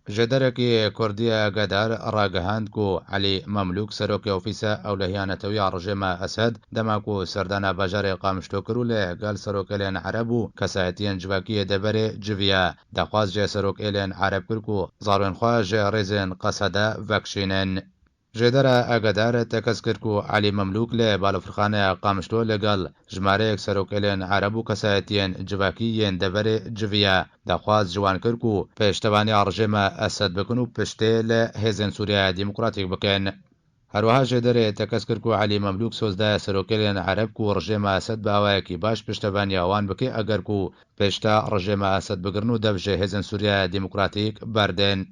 جدرکی کردی گدار راگهاند کو علی مملوک سروک اوفیسا اولهیانتوی رژیم اسد دماکو سردانا بجار قامشتو کرو له گال سروک الین عربو کسایتین جواکی دبر جویا دخواز جه سروک الین عرب کرکو زارون خواه جه ریزن قصدا وکشینن جدرا اگدار تکس کرکو علی مملوک له بالفرخانه قامشتو لگل جماره سروکلین عربو کسایتین جواکیین دبر جویا دخواز جوان کرکو پشتوانی رژیم اسد بکنو پشته له هزن سوریا ديمقراطيك بکن هروها جدر تکس کرکو علی مملوک سوزده سروکلین عرب کو رژیم اسد باوکی باش پشتوانی آوان بکی اگر کو پشتا رژیم اسد بگرنو دبجه هزن سوریا ديمقراطيك بردن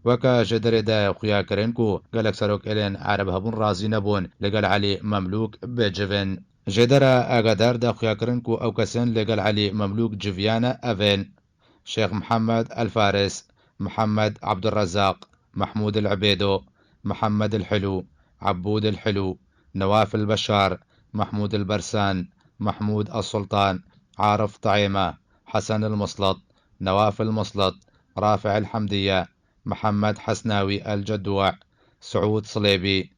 وەکە ژێدەرێدا خویاکردن و گەلک سەرۆکێلێن عرب هەبوون ڕازی نەبوون لەگەڵ علی مەملوک بێجڤن ژێدەرە ئاگاداردا خویاکردن و ئەو کەسێن لەگەڵ علی مەملوک جڤیانە ئەڤێن شێخ محەممەد الفارس محمد عبد الرزاق محمود العبيدو محمد الحلو عبود الحلو نواف البشار محمود البرسان محمود السلطان عارف طعيمة حسن المسلط نواف المسلط رافع الحمدية محمد حسناوي الجدوع سعود صليبي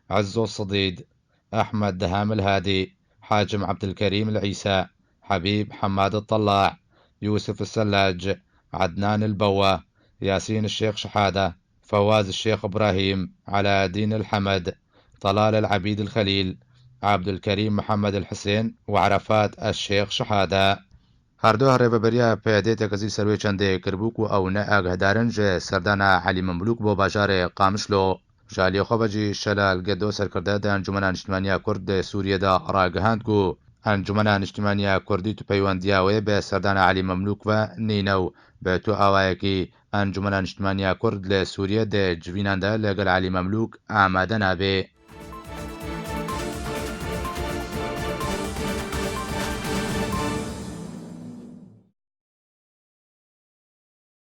عزو الصديد أحمد دهام الهادي حاجم عبد الكريم العيسى حبيب حماد الطلاع يوسف السلاج عدنان البوا ياسين الشيخ شحادة فواز الشيخ إبراهيم علاء دين الحمد طلال العبيد الخليل عبد الكريم محمد الحسين وعرفات الشيخ شحادة هەردوو هەڕێبەبەریە پێدێتێکەزی سەروێ چەندێ کردبووک و ئەو نە ئاگهدارن ژێ سەردانا علی مەملوک بۆ باژارێ قامشلۆ ژالیۆخەبەجی شەلال گەدۆ سەرکردە دە ئەنجومەنە نیشتیمانیا کورد دە سووریەدا ڕاگەهاند و ئەنجومەنە نیشتیمانیا کوردی تو پەیوەندیاوێ بە سەردانا علی مەملوک و نینە و بە تو ئاوایەکی ئەنجومەنە نیشتیمانیا کورد لە سووریە دە جویناندا لەگەڵ علی مەملوک ئامادە نابێ